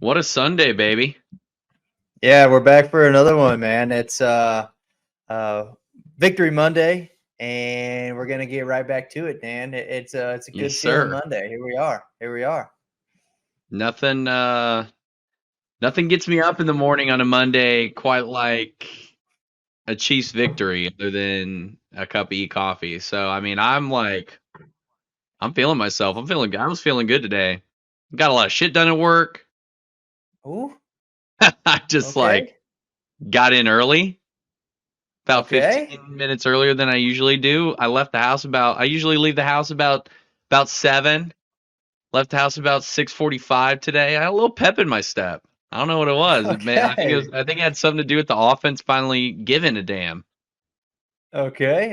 What a Sunday, baby. Yeah, we're back for another one, man. It's uh Victory Monday, and we're gonna get right back to it, Dan. It's a Yes, good feeling sir. Monday. Here we are. Here we are. Nothing nothing gets me up in the morning on a Monday quite like a Chiefs victory other than a cup of coffee. So I mean I'm feeling myself. I was feeling good today. Got a lot of shit done at work. Ooh, I just okay, got in early, about okay, 15 minutes earlier than I usually do. I usually leave the house about 7. Left the house about 6:45 today. I had a little pep in my step. I don't know what it was. okay, I think it had something to do with the offense finally giving a damn. okay.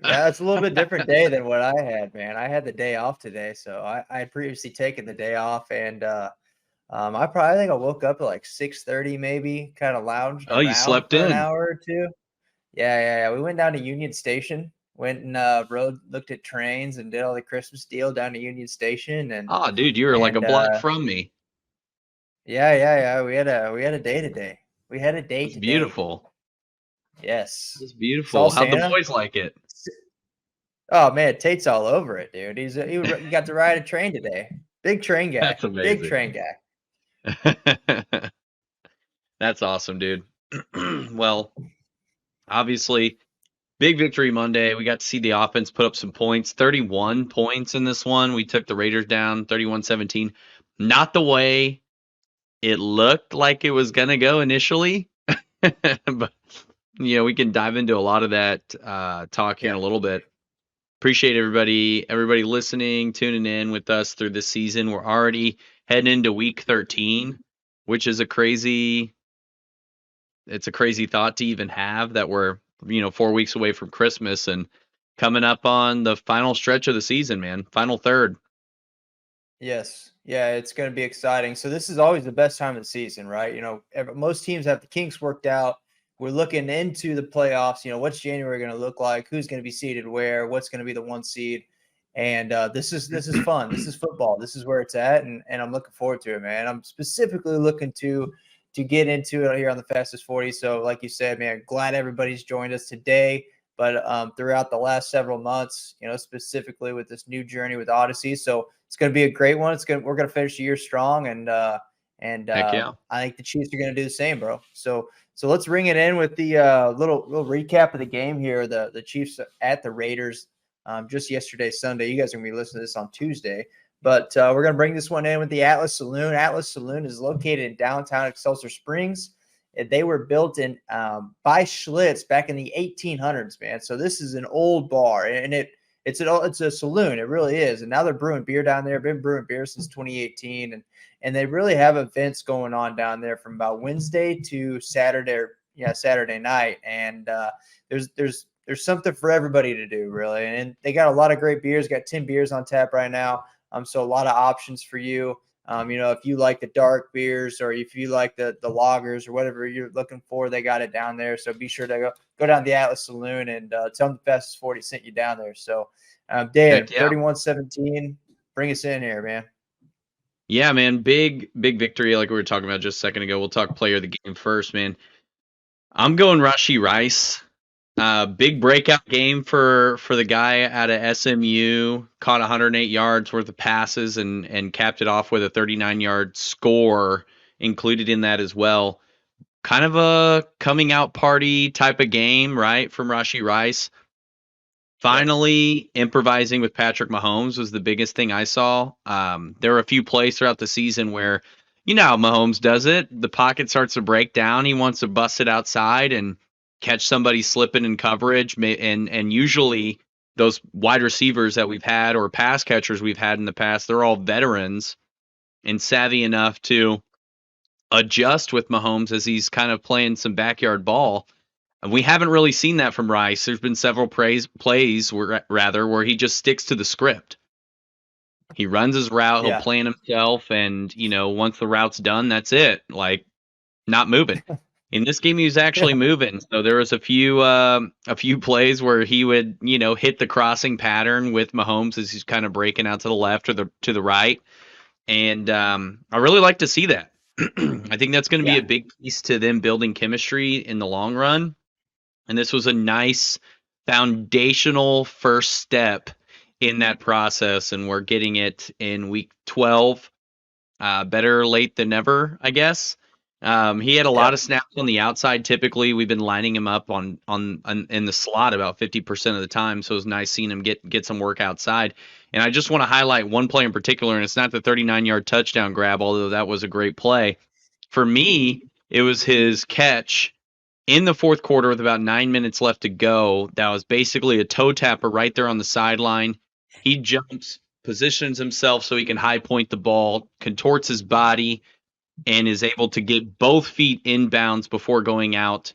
Yeah, it's a little bit different day than what I had, man. I had the day off today, so I had previously taken the day off, and I think I woke up at like 6:30, maybe, kind of lounged Oh, you around slept for an in. hour or two. Yeah. We went down to Union Station, went and rode, looked at trains, and did all the Christmas deal down to Union Station, and Oh, dude, you were like a and block from me. yeah. We had a day today. We had a day It's today. beautiful. Yes. It's Saw beautiful. How'd the Santa. boys like it? S- Oh man, Tate's all over it, dude. He got to ride a train today. Big train guy. That's Big amazing. train guy. That's awesome, dude. Well, obviously, big victory Monday. We got to see the offense put up some points. 31 points in this one. We took the Raiders down 31-17. Not the way it looked like it was going to go initially. But we can dive into a lot of that talk here in Yeah. a little bit. Appreciate everybody listening, tuning in with us through this season. We're already heading into week 13, which is it's a crazy thought to even have that we're 4 weeks away from Christmas and coming up on the final stretch of the season, man. Final third. Yes. Yeah, it's going to be exciting. So this is always the best time of the season, right? Most teams have the kinks worked out. We're looking into the playoffs. What's January going to look like? Who's going to be seeded where? What's going to be the one seed? And this is fun. This is football. This is where it's at, and I'm looking forward to it, man. I'm specifically looking to get into it here on the Fastest 40. So, like you said, man, glad everybody's joined us today. But throughout the last several months, specifically with this new journey with Odyssey, so it's going to be a great one. We're going to finish the year strong, and Heck yeah. I think the Chiefs are going to do the same, bro. So let's ring it in with the little recap of the game here. The Chiefs at the Raiders just yesterday, Sunday. You guys are going to be listening to this on Tuesday. But we're going to bring this one in with the Atlas Saloon. Atlas Saloon is located in downtown Excelsior Springs. They were built in by Schlitz back in the 1800s, man. So this is an old bar, and it's a saloon. It really is. And now they're brewing beer down there. Been brewing beer since 2018, and they really have events going on down there from about Wednesday to Saturday night. And there's something for everybody to do, really. And they got a lot of great beers. Got 10 beers on tap right now. So a lot of options for you. If you like the dark beers or if you like the lagers or whatever you're looking for, they got it down there. So be sure to go down to the Atlas Saloon and tell them the Fastest 40 sent you down there. So, Dan, Heck yeah. 31-17, bring us in here, man. Yeah, man. Big victory like we were talking about just a second ago. We'll talk player of the game first, man. I'm going Rashee Rice. Big breakout game for the guy out of SMU. Caught 108 yards worth of passes and capped it off with a 39-yard score included in that as well. Kind of a coming out party type of game, right, from Rashee Rice. Yep. Finally, improvising with Patrick Mahomes was the biggest thing I saw. There were a few plays throughout the season where, how Mahomes does it. The pocket starts to break down. He wants to bust it outside and catch somebody slipping in coverage. And usually those wide receivers that we've had or pass catchers we've had in the past, they're all veterans and savvy enough to adjust with Mahomes as he's kind of playing some backyard ball. And we haven't really seen that from Rice. There's been several plays where he just sticks to the script. He runs his route, he'll Yeah. plan himself, and once the route's done, that's it. Like not moving. In this game, he was actually moving. So there was a few plays where he would hit the crossing pattern with Mahomes as he's kind of breaking out to the left or to the right, and I really like to see that. I think that's going to be Yeah. a big piece to them building chemistry in the long run. And this was a nice foundational first step in that process. And we're getting it in week 12. Better late than never, I guess. He had a lot Yep. of snaps on the outside. Typically, we've been lining him up on in the slot about 50% of the time. So it was nice seeing him get some work outside. And I just want to highlight one play in particular, and it's not the 39-yard touchdown grab, although that was a great play. For me, it was his catch in the fourth quarter with about 9 minutes left to go. That was basically a toe tapper right there on the sideline. He jumps, positions himself so he can high point the ball, contorts his body, and is able to get both feet inbounds before going out.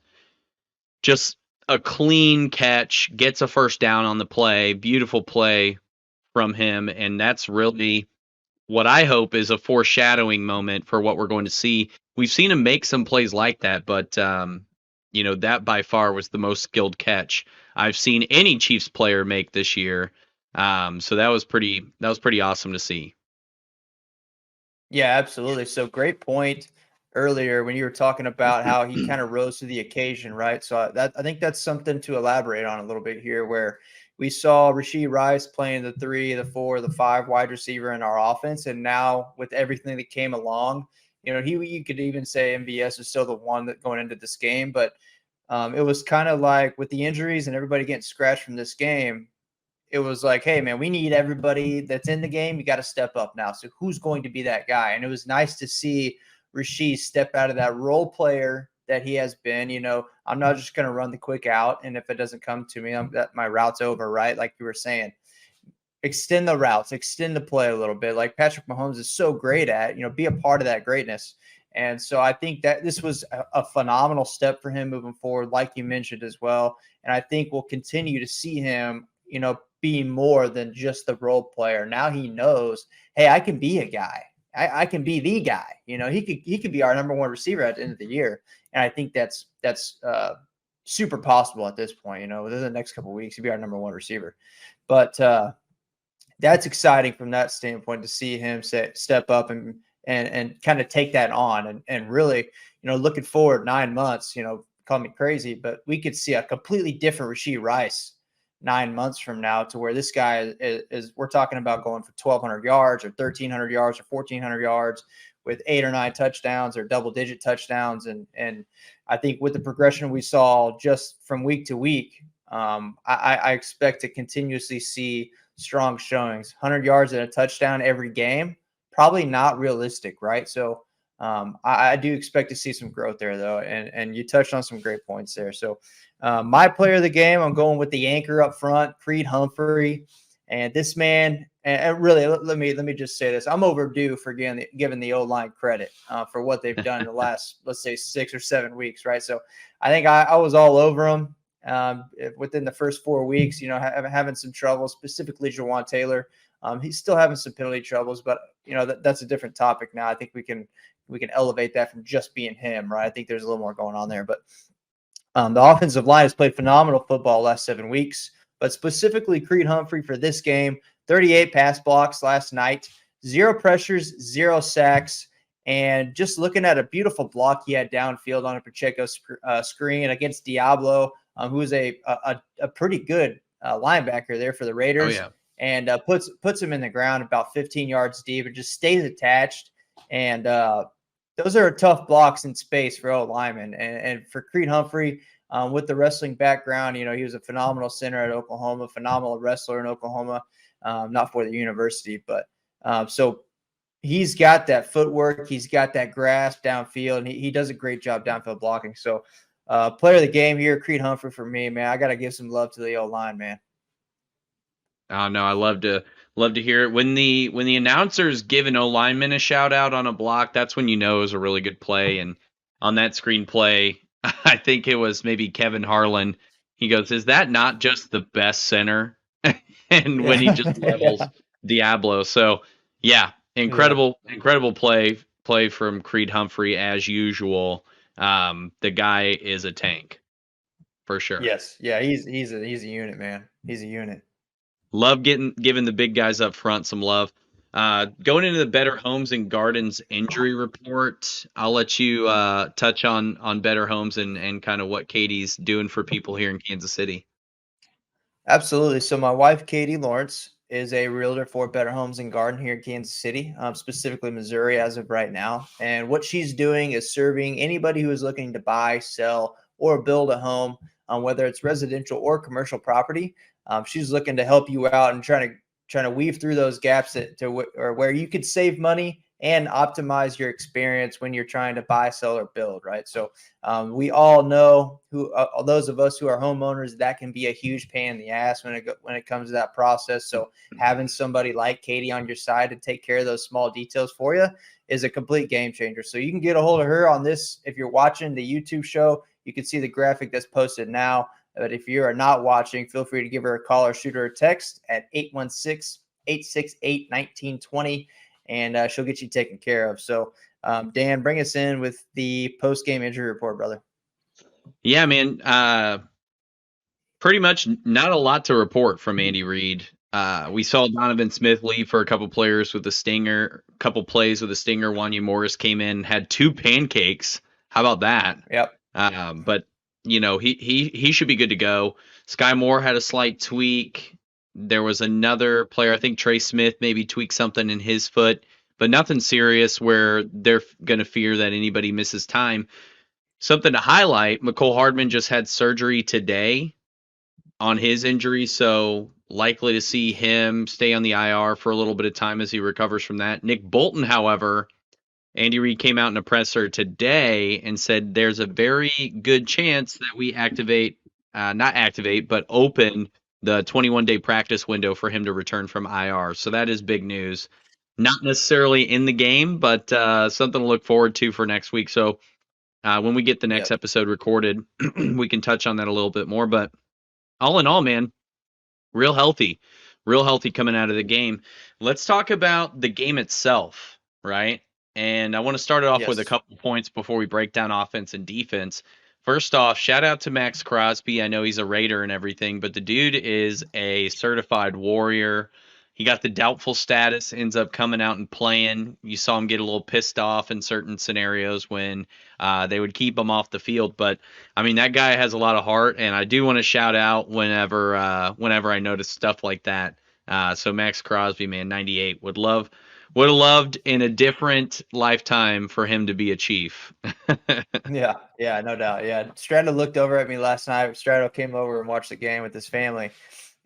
Just a clean catch, gets a first down on the play. Beautiful play from him. And that's really what I hope is a foreshadowing moment for what we're going to see. We've seen him make some plays like that, but that by far was the most skilled catch I've seen any Chiefs player make this year. So that was pretty awesome to see. Yeah, absolutely. So great point earlier when you were talking about how he kind of rose to the occasion, right? So I think that's something to elaborate on a little bit here, where we saw Rasheed Rice playing the 3, the 4, the 5 wide receiver in our offense, and now with everything that came along, you could even say MVS is still the one that going into this game, but it was kind of like with the injuries and everybody getting scratched from this game, it was like, hey, man, we need everybody that's in the game. You got to step up now. So who's going to be that guy? And it was nice to see Rasheed step out of that role player that he has been. I'm not just going to run the quick out. And if it doesn't come to me, my route's over, right? Like you were saying, extend the routes, extend the play a little bit. Like Patrick Mahomes is so great at, be a part of that greatness. And so I think that this was a phenomenal step for him moving forward, like you mentioned as well. And I think we'll continue to see him, being more than just the role player. Now he knows, hey, I can be a guy. I can be the guy. He could be our number one receiver at the end of the year. And I think that's super possible at this point. Within the next couple of weeks, he'll be our number one receiver. But that's exciting from that standpoint to see him step up and kind of take that on and really, looking forward 9 months, call me crazy, but we could see a completely different Rasheed Rice 9 months from now, to where this guy is we're talking about going for 1,200 yards or 1,300 yards or 1,400 yards with 8 or 9 touchdowns or double digit touchdowns. And I think with the progression we saw just from week to week, I expect to continuously see strong showings. 100 yards and a touchdown every game, probably not realistic, right? So I do expect to see some growth there, though. And you touched on some great points there. So my player of the game, I'm going with the anchor up front, Creed Humphrey. And this man, and really, let me just say this: I'm overdue for giving the O-line credit for what they've done in the last, let's say, 6 or 7 weeks, right? So I think I was all over them within the first 4 weeks. Having some trouble, specifically Jawan Taylor. He's still having some penalty troubles, but that's a different topic now. I think we can elevate that from just being him, right? I think there's a little more going on there, but the offensive line has played phenomenal football the last 7 weeks, but specifically Creed Humphrey for this game, 38 pass blocks last night, 0 pressures, 0 sacks, and just looking at a beautiful block he had downfield on a Pacheco screen against Diablo, who is a pretty good linebacker there for the Oh Raiders, yeah. and puts him in the ground about 15 yards deep and just stays attached. And those are tough blocks in space for O linemen. And for Creed Humphrey, with the wrestling background, he was a phenomenal center at Oklahoma, phenomenal wrestler in Oklahoma, not for the university, but so he's got that footwork, he's got that grasp downfield, and he does a great job downfield blocking. So player of the game here, Creed Humphrey for me, man. I got to give some love to the O line, man. Oh no, I love to hear it. When the announcers give an O lineman a shout out on a block, that's when you know it was a really good play. And on that screenplay, I think it was maybe Kevin Harlan. He goes, "Is that not just the best center?" And when he just levels Yeah. Diablo. So yeah, Yeah. incredible play from Creed Humphrey as usual. The guy is a tank for sure. Yes. Yeah. He's a unit, man. He's a unit. Love giving the big guys up front some love. Going into the Better Homes and Gardens injury report, I'll let you touch on Better Homes and kind of what Katie's doing for people here in Kansas City. Absolutely. So my wife, Katie Lawrence, is a realtor for Better Homes and Garden here in Kansas City, specifically Missouri as of right now. And what she's doing is serving anybody who is looking to buy, sell, or build a home, whether it's residential or commercial property. She's looking to help you out and trying to weave through those gaps or where you could save money and optimize your experience when you're trying to buy, sell, or build. Right. So we all know those of us who are homeowners, that can be a huge pain in the ass when it comes to that process. So having somebody like Katie on your side to take care of those small details for you is a complete game changer. So you can get a hold of her on this. If you're watching the YouTube show, you can see the graphic that's posted now. But if you are not watching, feel free to give her a call or shoot her a text at 816-868-1920, and she'll get you taken care of. So Dan, bring us in with the post-game injury report, brother. Yeah, man. Pretty much not a lot to report from Andy Reid. We saw Donovan Smith leave for a couple players with a stinger, couple plays with a stinger. Wanya Morris came in, had 2 pancakes. How about that? Yep. But he should be good to go. Sky Moore had a slight tweak. There was another player, I think Trey Smith, maybe tweaked something in his foot, but nothing serious where they're going to fear that anybody misses time. Something to highlight: McCole Hardman just had surgery today on his injury, so likely to see him stay on the IR for a little bit of time as he recovers from that. Nick Bolton, however, Andy Reid came out in a presser today and said there's a very good chance that we not activate, but open the 21-day practice window for him to return from IR. So that is big news. Not necessarily in the game, but something to look forward to for next week. So when we get the next Yep. episode recorded, we can touch on that a little bit more. But all in all, man, real healthy, real healthy coming out of the game. Let's talk about the game itself, right? And I want to start it off with a Yes. couple points before we break down offense and defense. First off, shout out to Max Crosby. I know he's a Raider and everything, but the dude is a certified warrior. He got the doubtful status, ends up coming out and playing. You saw him get a little pissed off in certain scenarios when they would keep him off the field. But I mean, that guy has a lot of heart, and I do want to shout out whenever I notice stuff like that. So Max Crosby, man, 98, would have loved in a different lifetime for him to be a Chief. Yeah. Yeah. No doubt. Yeah. Strato looked over at me last night. Strato came over and watched the game with his family,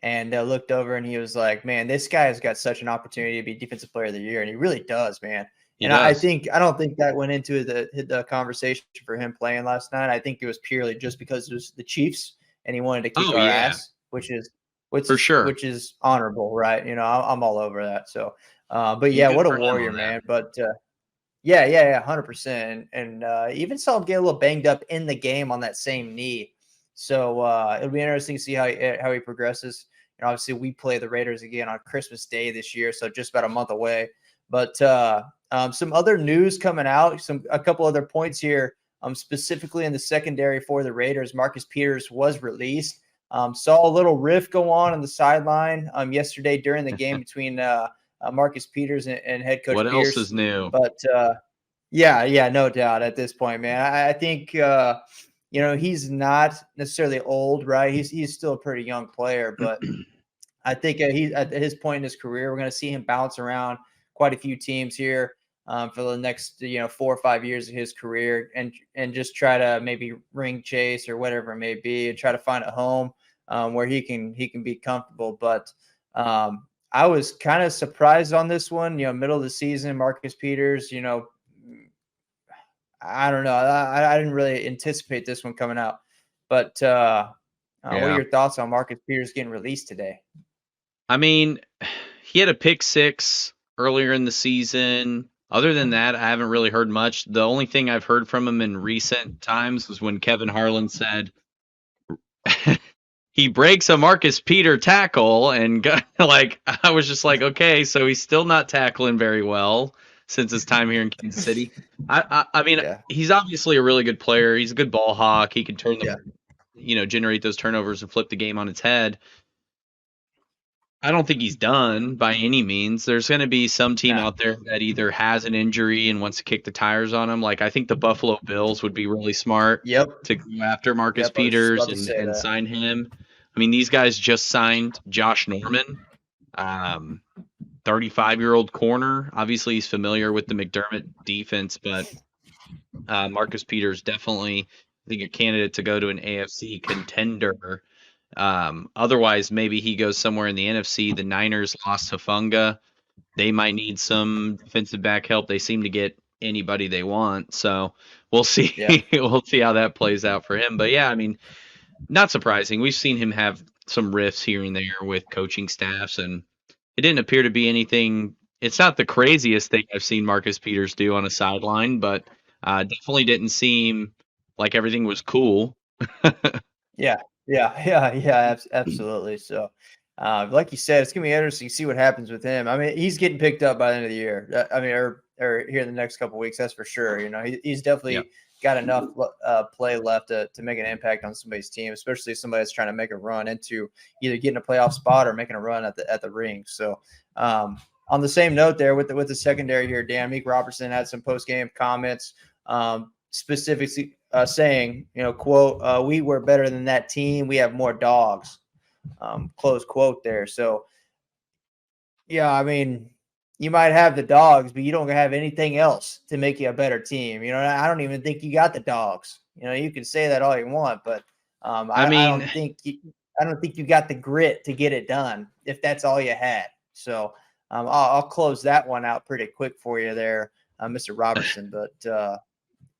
and looked over and he was like, "Man, this guy has got such an opportunity to be Defensive Player of the Year," and he really does, man. He And I does. think I don't think that went into the conversation for him playing last night. I think it was purely just because it was the Chiefs and he wanted to kick Oh our yeah, ass, which is which for is sure. which is honorable, right? I'm all over that. So, but Yeah, yeah, good what a for him warrior, on that. man. But yeah, 100%. And even saw him get a little banged up in the game on that same knee. So it'll be interesting to see how he progresses. And obviously, we play the Raiders again on Christmas Day this year, so just about a month away. But some other news coming out, a couple other points here. Specifically in the secondary for the Raiders, Marcus Peters was released. Saw a little rift go on the sideline yesterday during the game between Marcus Peters and head coach What else Pierce. is new? But yeah, no doubt at this point, man. I think he's not necessarily old, right? He's still a pretty young player, but I think he's at his point in his career. We're going to see him bounce around quite a few teams here for the next 4 or 5 years of his career, and just try to maybe ring chase or whatever it may be, and try to find a home where he can be comfortable. But I was kind of surprised on this one. Middle of the season, Marcus Peters. I don't know. I didn't really anticipate this one coming out. But what are Yeah. your thoughts on Marcus Peters getting released today? I mean, he had a pick six earlier in the season. Other than that, I haven't really heard much. The only thing I've heard from him in recent times was when Kevin Harlan said he breaks a Marcus Peter tackle, and like I was just like, okay, so he's still not tackling very well since his time here in Kansas City. I mean, Yeah. he's obviously a really good player. He's a good ball hawk. He can Yeah. generate those turnovers and flip the game on its head. I don't think he's done by any means. There's going to be some team Nah. out there that either has an injury and wants to kick the tires on him. Like I think the Buffalo Bills would be really smart Yep. to go after Marcus Yep. I was just Peters about to say and that. sign him. I mean, these guys just signed Josh Norman, 35-year-old corner. Obviously, he's familiar with the McDermott defense, but Marcus Peters definitely, I think, a candidate to go to an AFC contender. Otherwise, maybe he goes somewhere in the NFC. The Niners lost Hufanga. They might need some defensive back help. They seem to get anybody they want. So we'll see. Yeah. We'll see how that plays out for him. But yeah, I mean, not surprising. We've seen him have some rifts here and there with coaching staffs, and it didn't appear to be anything. It's not the craziest thing I've seen Marcus Peters do on a sideline, but definitely didn't seem like everything was cool. Yeah, yeah, absolutely. So, like you said, it's gonna be interesting to see what happens with him. I mean, he's getting picked up by the end of the year. I mean, or here in the next couple of weeks, that's for sure. You know, he's Yeah. definitely got enough play left to make an impact on somebody's team, especially somebody that's trying to make a run into either getting a playoff spot or making a run at the ring. So, on the same note, there with the secondary here, Dan Meek Robertson had some post game comments. Specifically saying, you know, quote, we were better than that team. We have more dogs, close quote there. So, yeah, I mean, you might have the dogs, but you don't have anything else to make you a better team. You know, I don't even think you got the dogs. You know, you can say that all you want, but I I mean, don't think you got the grit to get it done if that's all you had. So I'll close that one out pretty quick for you there, Mr. Robertson. But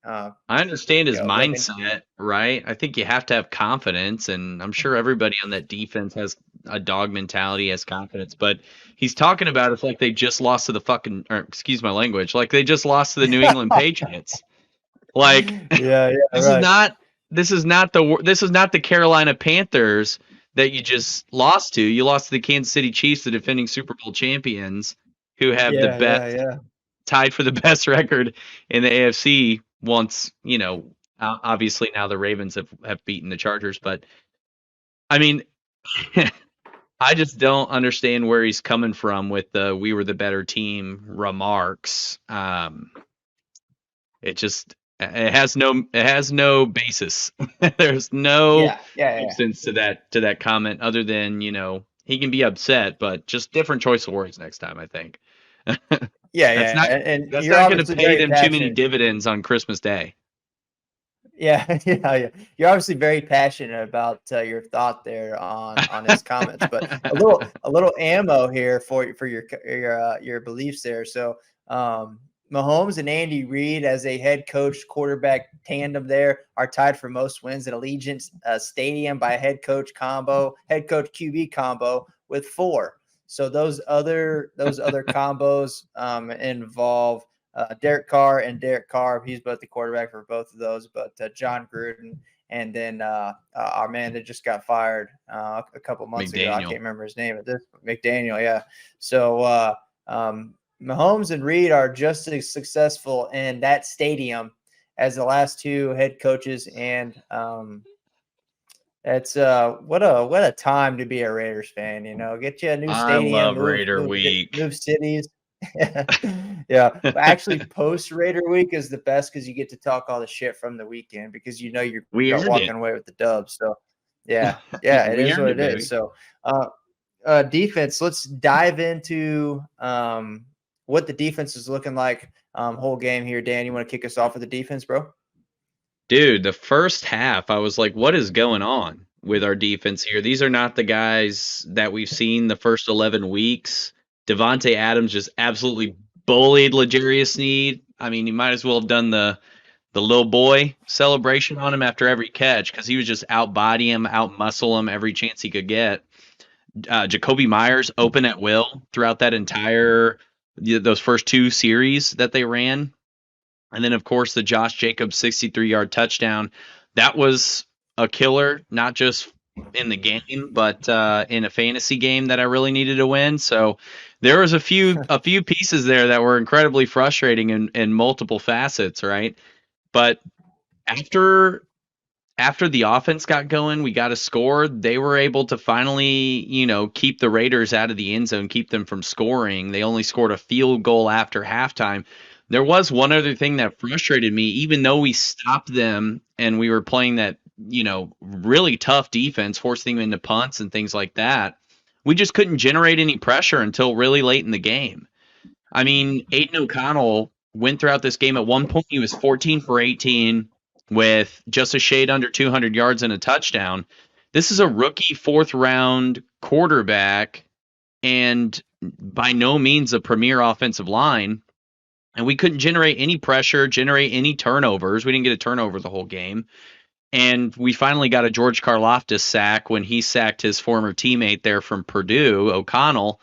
I understand his let me. mindset, right? I think you have to have confidence, and I'm sure everybody on that defense has a dog mentality, has confidence. But he's talking about it's like they just lost to the fucking, or excuse my language, like they just lost to the New England Patriots. Like Yeah, this is right. not this is not the Carolina Panthers that you just lost to. You lost to the Kansas City Chiefs, the defending Super Bowl champions, who have the Yeah, yeah, best yeah. tied for the best record in the AFC once, obviously now the Ravens have beaten the Chargers, but I mean, I just don't understand where he's coming from with the "we were the better team" remarks. It has no basis. There's no Yeah, yeah, yeah. substance to that comment other than, he can be upset, but just different choice of words next time, I think. Yeah, That's yeah. not And that's you're not going to obviously pay very them too many passionate. dividends on Christmas Day. Yeah, yeah, yeah. You're obviously very passionate about your thought there on his comments, but a little ammo here for your beliefs there. So, Mahomes and Andy Reid as a head coach quarterback tandem there are tied for most wins at Allegiant Stadium by head coach QB combo with 4. So those other combos involve Derek Carr and Derek Carr. He's both the quarterback for both of those. But John Gruden and then our man that just got fired a couple months ago. I McDaniel. can't remember his name at this. McDaniel, yeah. So Mahomes and Reed are just as successful in that stadium as the last 2 head coaches, and it's what a time to be a Raiders fan. You know, get you a new I stadium, love move Raider move Week. move cities. Yeah, but actually, post Raider week is the best because you get to talk all the shit from the weekend because you know you're We earned walking it. away with the dub. So, yeah, it We is earned what it, it is. baby. So, defense. Let's dive into what the defense is looking like whole game here. Dan, you want to kick us off with the defense, bro? Dude, the first half, I was like, what is going on with our defense here? These are not the guys that we've seen the first 11 weeks. Devontae Adams just absolutely bullied L'Jarius Sneed. I mean, he might as well have done the little boy celebration on him after every catch because he was just out body him, out muscle him every chance he could get. Jacoby Myers open at will throughout that entire those first 2 series that they ran. And then, of course, the Josh Jacobs 63-yard touchdown. That was a killer, not just in the game, but in a fantasy game that I really needed to win. So there was a few pieces there that were incredibly frustrating in multiple facets, right? But after after the offense got going, we got a score. They were able to finally, keep the Raiders out of the end zone, keep them from scoring. They only scored a field goal after halftime. There was one other thing that frustrated me, even though we stopped them and we were playing that, really tough defense, forcing them into punts and things like that. We just couldn't generate any pressure until really late in the game. I mean, Aiden O'Connell went throughout this game. At one point, he was 14 for 18 with just a shade under 200 yards and a touchdown. This is a rookie fourth round quarterback and by no means a premier offensive line. And we couldn't generate any pressure, generate any turnovers. We didn't get a turnover the whole game. And we finally got a George Karlaftis sack when he sacked his former teammate there from Purdue, O'Connell.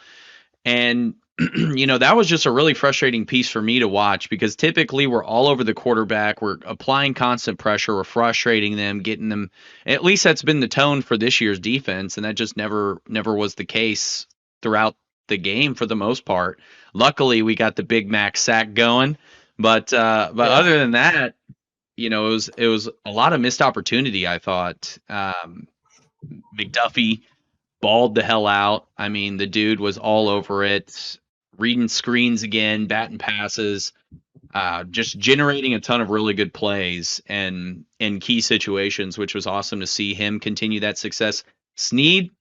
And that was just a really frustrating piece for me to watch because typically we're all over the quarterback. We're applying constant pressure. We're frustrating them, getting them. At least that's been the tone for this year's defense, and that just never was the case throughout the game for the most part. Luckily, we got the Big Mac sack going, but other than that, it was a lot of missed opportunity. I thought McDuffie balled the hell out. I mean, the dude was all over it, reading screens again, batting passes, just generating a ton of really good plays and in key situations, which was awesome to see him continue that success. Snead,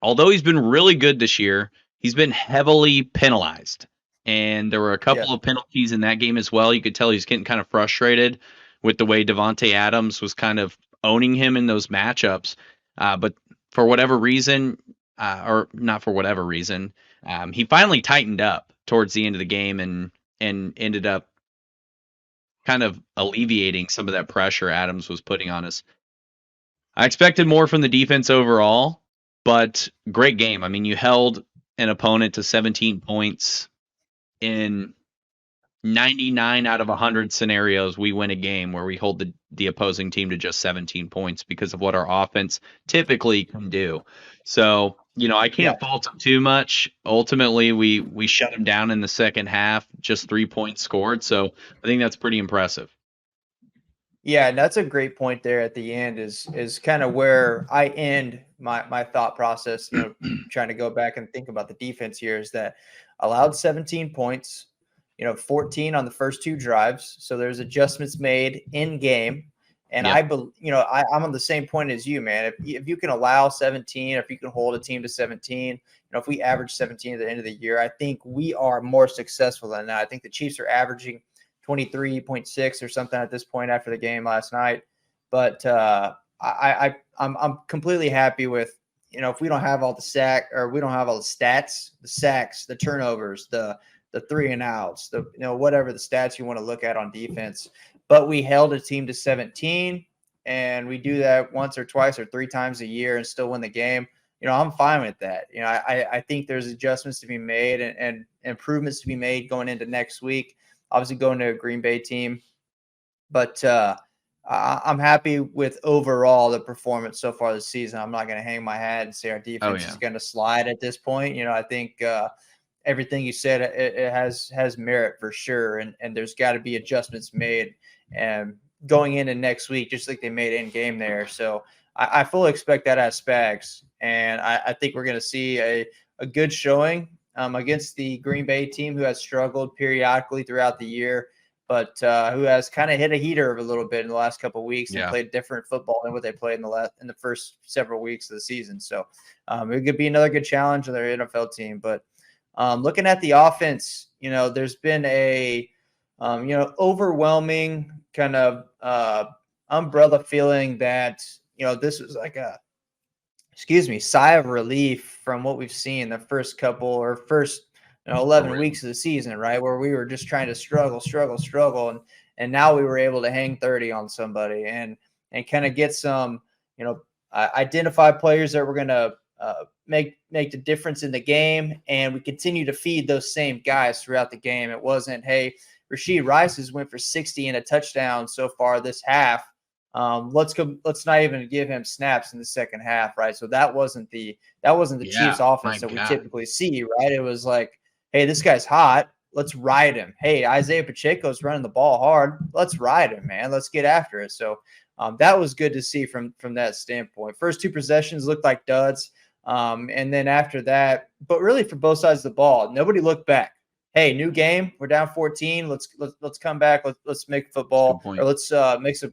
although he's been really good this year, he's been heavily penalized. And there were a couple of penalties in that game as well. You could tell he's getting kind of frustrated with the way Davante Adams was kind of owning him in those matchups. But for whatever reason, or not for whatever reason, he finally tightened up towards the end of the game and ended up kind of alleviating some of that pressure Adams was putting on us. I expected more from the defense overall, but great game. I mean, you held an opponent to 17 points in 99 out of 100 scenarios. We win a game where we hold the opposing team to just 17 points because of what our offense typically can do. So, I can't fault them too much. Ultimately, we shut them down in the second half, just 3 points scored. So I think that's pretty impressive. Yeah, and that's a great point there at the end is kind of where I end my thought process, trying to go back and think about the defense here is that allowed 17 points, 14 on the first two drives. So there's adjustments made in game. And Yep. I'm on the same point as you, man. If you can allow 17, if you can hold a team to 17, if we average 17 at the end of the year, I think we are more successful than that. I think the Chiefs are averaging 23.6 or something at this point after the game last night. But I'm completely happy with, if we don't have all the sack or we don't have all the stats, the sacks, the turnovers, the 3 and outs, whatever the stats you want to look at on defense. But we held a team to 17, and we do that once or twice or 3 times a year and still win the game. I'm fine with that. I think there's adjustments to be made and improvements to be made going into next week. Obviously going to a Green Bay team, but I'm happy with overall the performance so far this season. I'm not going to hang my hat and say our defense is going to slide at this point. I think everything you said, it has merit for sure. And there's got to be adjustments made and going into next week, just like they made in game there. So I fully expect that out of Spags. And I think we're going to see a good showing against the Green Bay team who has struggled periodically throughout the year, but who has kind of hit a heater a little bit in the last couple of weeks and played different football than what they played in the first several weeks of the season. So it could be another good challenge of their NFL team. But looking at the offense, there's been a overwhelming kind of umbrella feeling that this was like a sigh of relief from what we've seen the first 11 weeks of the season, right? Where we were just trying to struggle. And now we were able to hang 30 on somebody and kind of get some, identify players that were going to make the difference in the game. And we continue to feed those same guys throughout the game. It wasn't, hey, Rashid Rice has went for 60 and a touchdown so far this half. Let's not even give him snaps in the second half, right? So that wasn't the Chiefs offense that we typically see, right? It was like, hey, this guy's hot. Let's ride him. Hey, Isaiah Pacheco's running the ball hard. Let's ride him, man. Let's get after it. So That was good to see from that standpoint. First two possessions looked like duds. And then after that, but really for both sides of the ball, nobody looked back. Hey, new game. We're down 14. Let's come back. Let's make football, Good point. or let's make some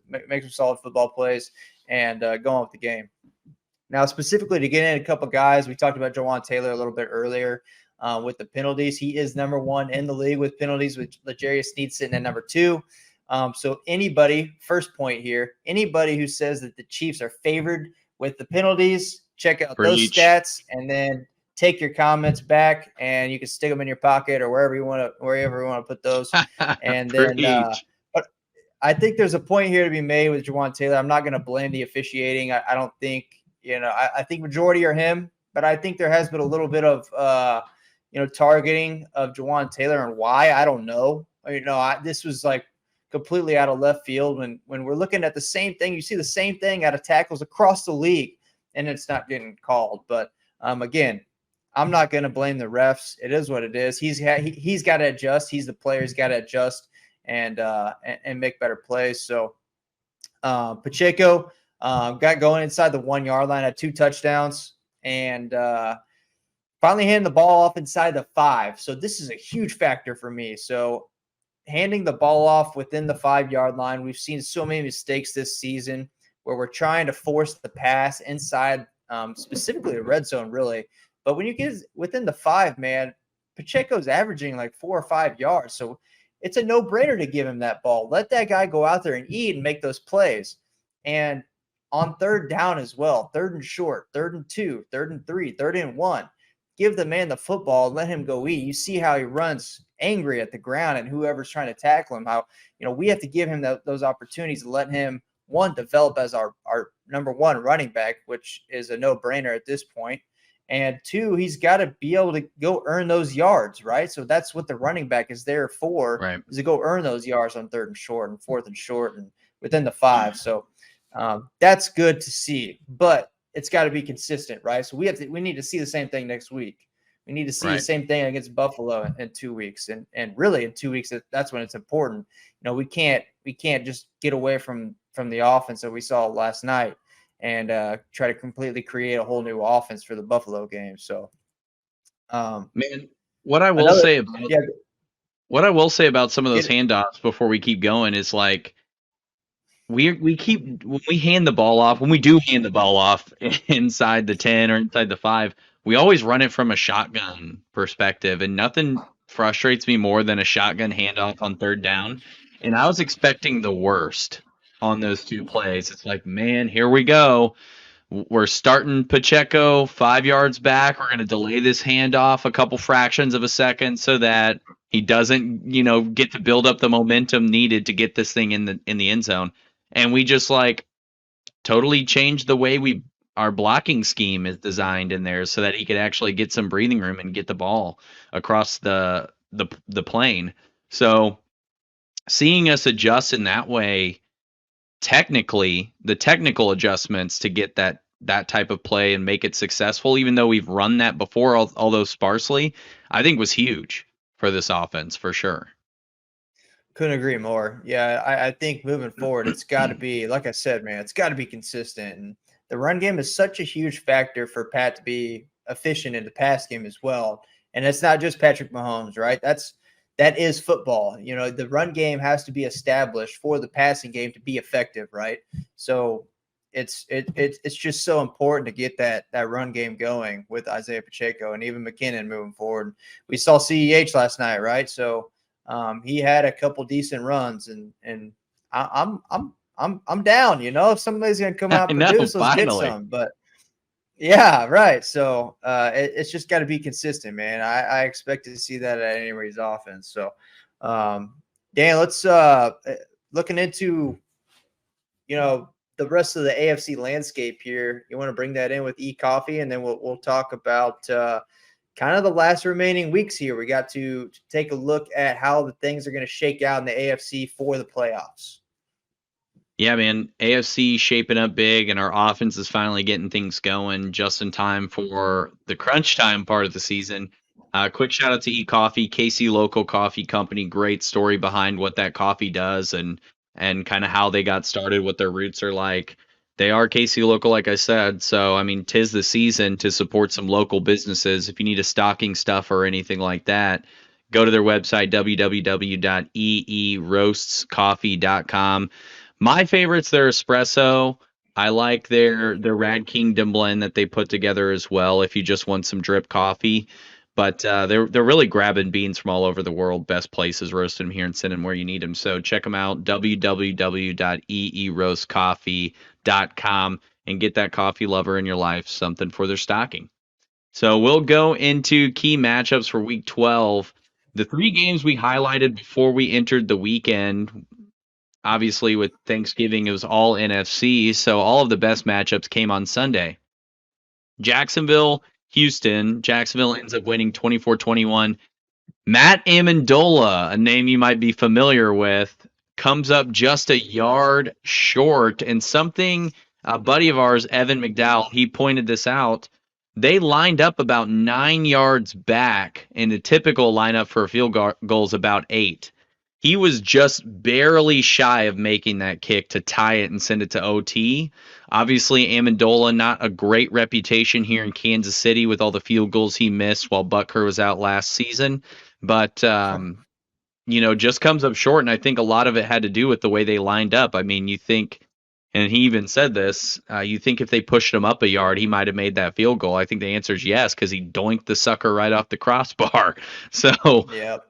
solid football plays and go on with the game. Now, specifically to get in a couple guys, we talked about Jawaan Taylor a little bit earlier with the penalties. He is number one in the league with penalties, with L'Jarius Sneed sitting at number two. So anybody, first point here, anybody who says that the Chiefs are favored with the penalties, check out those stats, and then take your comments back, and you can stick them in your pocket or wherever you want to put those. And then, but I think there's a point here to be made with Jawaan Taylor. I'm not going to blame the officiating. I don't think, I think majority are him, but I think there has been a little bit of, targeting of Jawaan Taylor, and why, I don't know. This was like completely out of left field when we're looking at the same thing. You see the same thing out of tackles across the league, and it's not getting called. But again, I'm not going to blame the refs. It is what it is. He's got to adjust. He's the player. He's got to adjust and make better plays. So Pacheco got going inside the 1 yard line, had 2 touchdowns, and finally handed the ball off inside the 5. So this is a huge factor for me. So handing the ball off within the 5 yard line, we've seen so many mistakes this season where we're trying to force the pass inside, specifically the red zone, really. But when you get within the 5, man, Pacheco's averaging like 4 or 5 yards. So it's a no-brainer to give him that ball. Let that guy go out there and eat and make those plays. And on third down as well, third and short, 3rd and 2, 3rd and 3, 3rd and 1, give the man the football and let him go eat. You see how he runs angry at the ground and whoever's trying to tackle him, how, we have to give him those opportunities to let him, one, develop as our number one running back, which is a no-brainer at this point. And 2, he's got to be able to go earn those yards, right? So that's what the running back is there for, right, is to go earn those yards on 3rd and short and 4th and short and within the 5. So that's good to see, but it's got to be consistent, right? So we need to see the same thing next week. We need to see the same thing against Buffalo in 2 weeks, and really in 2 weeks, that's when it's important. We can't just get away from the offense that we saw last night and try to completely create a whole new offense for the Buffalo game. So, man, what I will say about some of those handoffs before we keep going is like, we keep, when we hand the ball off, when we do hand the ball off inside the 10 or inside the 5, we always run it from a shotgun perspective, and nothing frustrates me more than a shotgun handoff on 3rd down. And I was expecting the worst on those 2 plays. It's like, man, here we go. We're starting Pacheco 5 yards back. We're going to delay this handoff a couple fractions of a second so that he doesn't, get to build up the momentum needed to get this thing in the end zone. And we just like totally changed the way our blocking scheme is designed in there so that he could actually get some breathing room and get the ball across the plane. So seeing us adjust in that way, technically, the technical adjustments to get that type of play and make it successful, even though we've run that before, although sparsely, I think was huge for this offense for sure. Couldn't agree more. Yeah, I think moving forward, it's got to be, like I said, man, it's got to be consistent. And the run game is such a huge factor for Pat to be efficient in the pass game as well. And it's not just Patrick Mahomes, right? That is football. The run game has to be established for the passing game to be effective, right? So it's just so important to get that run game going with Isaiah Pacheco and even McKinnon moving forward. We saw CEH last night, right? So he had a couple decent runs, and I'm down. If somebody's gonna come out and produce, let's get some. But yeah, right. So it's just got to be consistent, man. I expect to see that at anybody's offense. So Dan, let's looking into the rest of the AFC landscape here. You want to bring that in with eCoffee, and then we'll talk about kind of the last remaining weeks here. We got to take a look at how the things are going to shake out in the AFC for the playoffs. Yeah, man, AFC shaping up big, and our offense is finally getting things going just in time for the crunch time part of the season. Quick shout out to eCoffee, KC Local Coffee Company. Great story behind what that coffee does, and and kind of how they got started, what their roots are like. They are KC local, like I said. So, I mean, 'tis the season to support some local businesses. If you need a stocking stuff or anything like that, go to their website, www.eeroastscoffee.com. My favorite's their espresso. I like their Rad Kingdom blend that they put together as well. If you just want some drip coffee, but they're really grabbing beans from all over the world. Best places roasting them here and sending them where you need them. So check them out, www.eeroastcoffee.com, and get that coffee lover in your life something for their stocking. So we'll go into key matchups for Week 12. The three games we highlighted before we entered the weekend, obviously with Thanksgiving, it was all NFC, so all of the best matchups came on Sunday. Jacksonville, Houston. Jacksonville ends up winning 24-21. Matt Amendola, a name you might be familiar with, comes up just a yard short. And something a buddy of ours, Evan McDowell, he pointed this out. They lined up about 9 yards back, and the typical lineup for a field goal is about 8. He was just barely shy of making that kick to tie it and send it to OT. Obviously, Amendola, not a great reputation here in Kansas City with all the field goals he missed while Butker was out last season. But, just comes up short. And I think a lot of it had to do with the way they lined up. I mean, you think, and he even said this, you think if they pushed him up a yard, he might have made that field goal. I think the answer is yes, because he doinked the sucker right off the crossbar. So, Yep.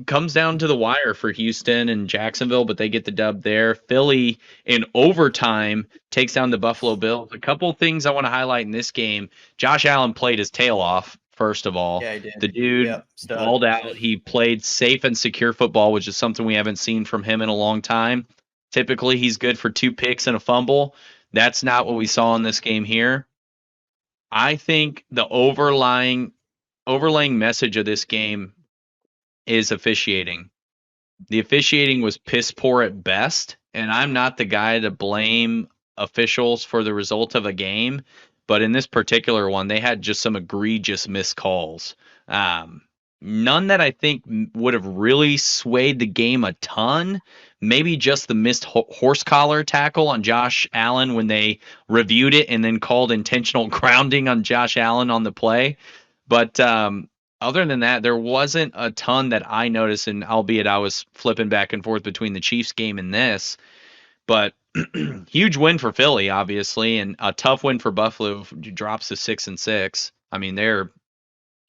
comes down to the wire for Houston and Jacksonville, but they get the dub there. Philly in overtime takes down the Buffalo Bills. A couple things I want to highlight in this game. Josh Allen played his tail off, first of all. Yeah, he did. The dude Yep. Stud. balled out. He played safe and secure football, which is something we haven't seen from him in a long time. Typically, he's good for 2 picks and a fumble. That's not what we saw in this game here. I think the overlaying message of this game is officiating. The officiating was piss poor at best, and I'm not the guy to blame officials for the result of a game, but in this particular one, they had just some egregious missed calls. None that I think would have really swayed the game a ton. Maybe just the missed horse collar tackle on Josh Allen when they reviewed it and then called intentional grounding on Josh Allen on the play. But other than that, there wasn't a ton that I noticed, and albeit I was flipping back and forth between the Chiefs game and this, but huge win for Philly, obviously, and a tough win for Buffalo. Drops to 6-6. I mean, their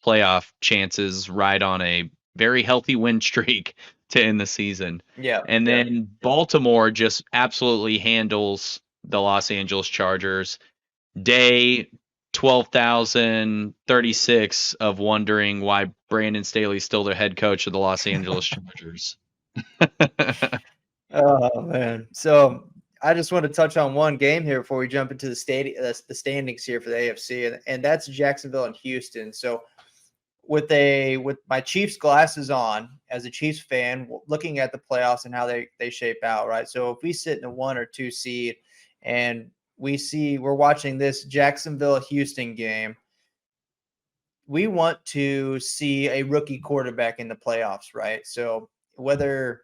playoff chances ride on a very healthy win streak to end the season. Yeah. And then Baltimore just absolutely handles the Los Angeles Chargers. Day 12,036 of wondering why Brandon Staley's still their head coach of the Los Angeles Chargers. Oh man. So I just want to touch on one game here before we jump into the standings here for the AFC, and that's Jacksonville and Houston. So with my Chiefs glasses on as a Chiefs fan, looking at the playoffs and how they shape out, right? So if we sit in a 1 or 2 seed and we're watching this Jacksonville Houston game, we want to see a rookie quarterback in the playoffs, right? So whether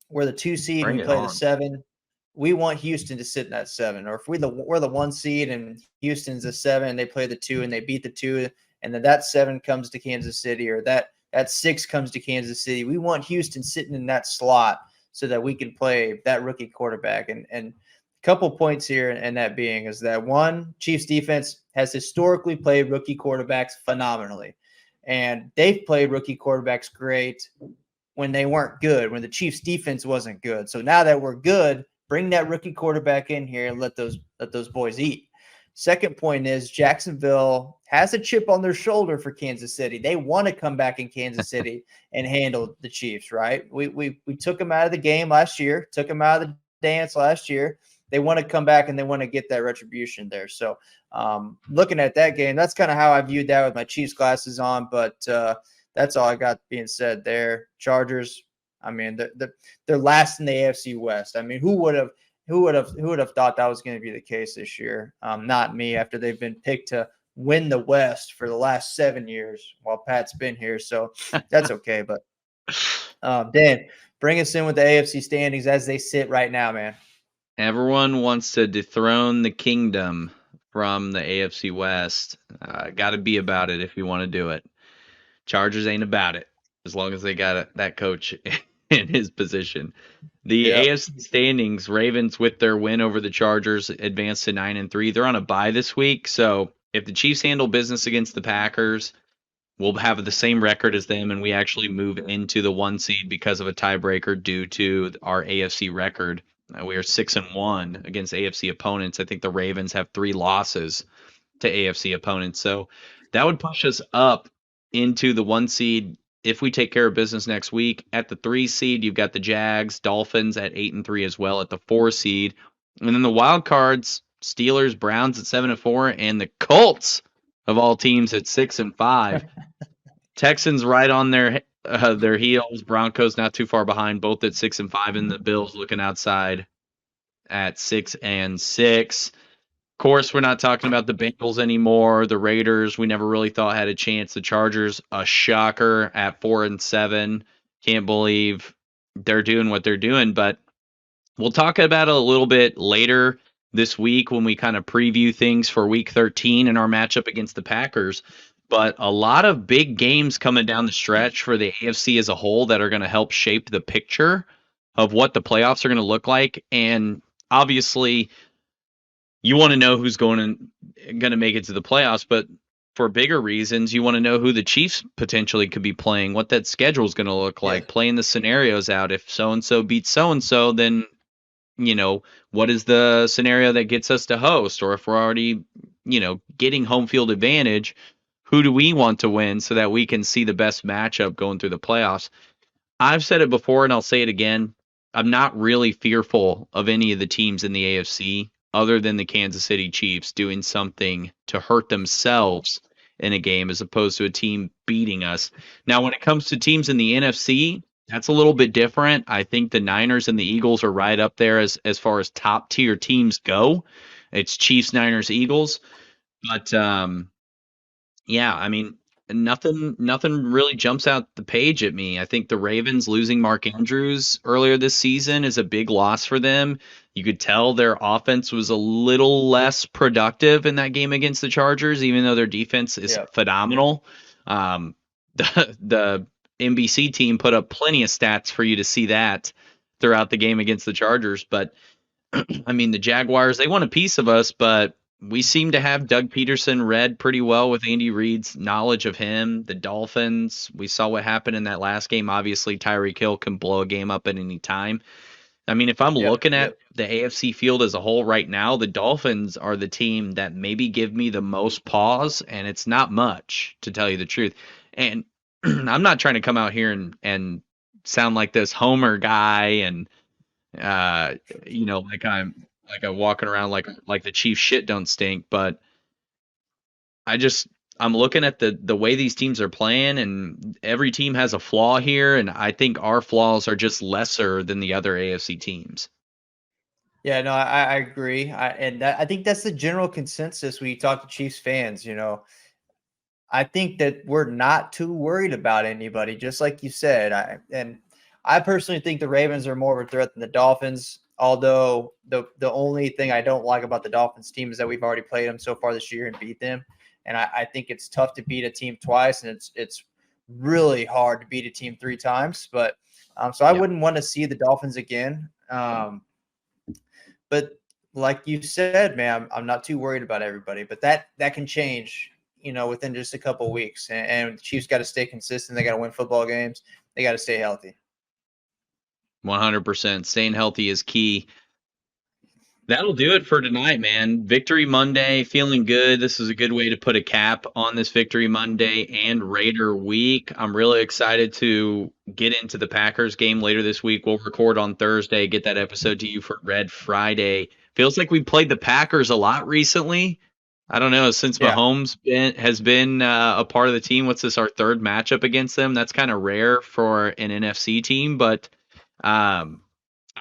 we're the 2 seed and we play the 7, we want Houston to sit in that 7. Or if we're the 1 seed and Houston's the 7 and they play the 2 and they beat the 2, and then that 7 comes to Kansas City, or that 6 comes to Kansas City, we want Houston sitting in that slot so that we can play that rookie quarterback. And a couple points here, and that being is that, one, Chiefs defense has historically played rookie quarterbacks phenomenally, and they've played rookie quarterbacks great when they weren't good, when the Chiefs defense wasn't good. So now that we're good, bring that rookie quarterback in here and let those boys eat. Second point is Jacksonville has a chip on their shoulder for Kansas City. They want to come back in Kansas City and handle the Chiefs, right? We took them out of the game last year, took them out of the dance last year. They want to come back and they want to get that retribution there. So looking at that game, that's kind of how I viewed that with my Chiefs glasses on. But that's all I got being said there. Chargers, I mean, they're last in the AFC West. I mean, who would have thought that was going to be the case this year? Not me, after they've been picked to win the West for the last 7 years while Pat's been here. So that's okay. But Dan, bring us in with the AFC standings as they sit right now, man. Everyone wants to dethrone the kingdom from the AFC West. Got to be about it if you want to do it. Chargers ain't about it as long as they got that coach in his position. The AFC standings, Ravens with their win over the Chargers advanced to 9-3. They're on a bye this week, so if the Chiefs handle business against the Packers, we'll have the same record as them, and we actually move into the 1 seed because of a tiebreaker due to our AFC record. We are 6-1 against AFC opponents. I think the Ravens have 3 losses to AFC opponents, so that would push us up into the 1 seed if we take care of business next week. At the 3 seed, you've got the Jags, Dolphins at 8-3 as well at the 4 seed, and then the wild cards: Steelers, Browns at 7-4, and the Colts of all teams at 6-5. Texans right on their heels. Broncos not too far behind, both at 6-5, and the Bills looking outside at 6-6. Of course, we're not talking about the Bengals anymore. The Raiders, we never really thought had a chance. The Chargers, a shocker at 4-7. Can't believe they're doing what they're doing, but we'll talk about it a little bit later this week when we kind of preview things for Week 13 and our matchup against the Packers. But a lot of big games coming down the stretch for the AFC as a whole that are going to help shape the picture of what the playoffs are going to look like. And obviously, you want to know who's going to make it to the playoffs, but for bigger reasons, you want to know who the Chiefs potentially could be playing, what that schedule is going to look like, playing the scenarios out. If so-and-so beats so-and-so, then what is the scenario that gets us to host? Or if we're already, getting home field advantage, who do we want to win so that we can see the best matchup going through the playoffs? I've said it before and I'll say it again. I'm not really fearful of any of the teams in the AFC other than the Kansas City Chiefs doing something to hurt themselves in a game as opposed to a team beating us. Now, when it comes to teams in the NFC, that's a little bit different. I think the Niners and the Eagles are right up there as far as top tier teams go. It's Chiefs, Niners, Eagles. But yeah, I mean, nothing really jumps out the page at me. I think the Ravens losing Mark Andrews earlier this season is a big loss for them. You could tell their offense was a little less productive in that game against the Chargers, even though their defense is phenomenal. The NBC team put up plenty of stats for you to see that throughout the game against the Chargers. But I mean, the Jaguars, they want a piece of us, but we seem to have Doug Peterson read pretty well with Andy Reid's knowledge of him. The Dolphins, we saw what happened in that last game. Obviously, Tyreek Hill can blow a game up at any time. I mean, if I'm looking at the AFC field as a whole right now, the Dolphins are the team that maybe give me the most pause, and it's not much, to tell you the truth. And I'm not trying to come out here and sound like this Homer guy and like I'm walking around like the Chiefs shit don't stink, but I'm looking at the way these teams are playing, and every team has a flaw here, and I think our flaws are just lesser than the other AFC teams. Yeah, no, I agree. I think that's the general consensus when you talk to Chiefs fans. I think that we're not too worried about anybody, just like you said. I personally think the Ravens are more of a threat than the Dolphins. Although the only thing I don't like about the Dolphins team is that we've already played them so far this year and beat them. And I think it's tough to beat a team twice, and it's really hard to beat a team 3 times. But so I wouldn't want to see the Dolphins again. But like you said, man, I'm not too worried about everybody. But that can change, within just a couple of weeks. And the Chiefs got to stay consistent. They got to win football games. They got to stay healthy. 100%. Staying healthy is key. That'll do it for tonight, man. Victory Monday, feeling good. This is a good way to put a cap on this Victory Monday and Raider week. I'm really excited to get into the Packers game later this week. We'll record on Thursday, get that episode to you for Red Friday. Feels like we played the Packers a lot recently. I don't know, since Mahomes has been a part of the team. What's this, our third matchup against them? That's kind of rare for an NFC team, but I'm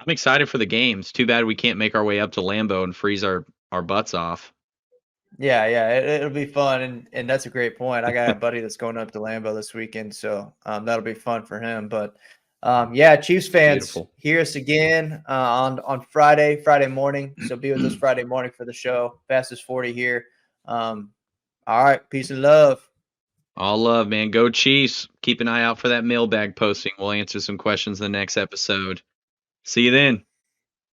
excited for the games. Too bad we can't make our way up to Lambeau and freeze our butts off. Yeah, it'll be fun, and that's a great point. I got a buddy that's going up to Lambeau this weekend, so that'll be fun for him. But Yeah, Chiefs fans, Beautiful. hear us again on Friday morning. So be with us Friday morning for the show. Fastest 40 here. All right, peace and love. All love, man. Go Chiefs. Keep an eye out for that mailbag posting. We'll answer some questions in the next episode. See you then.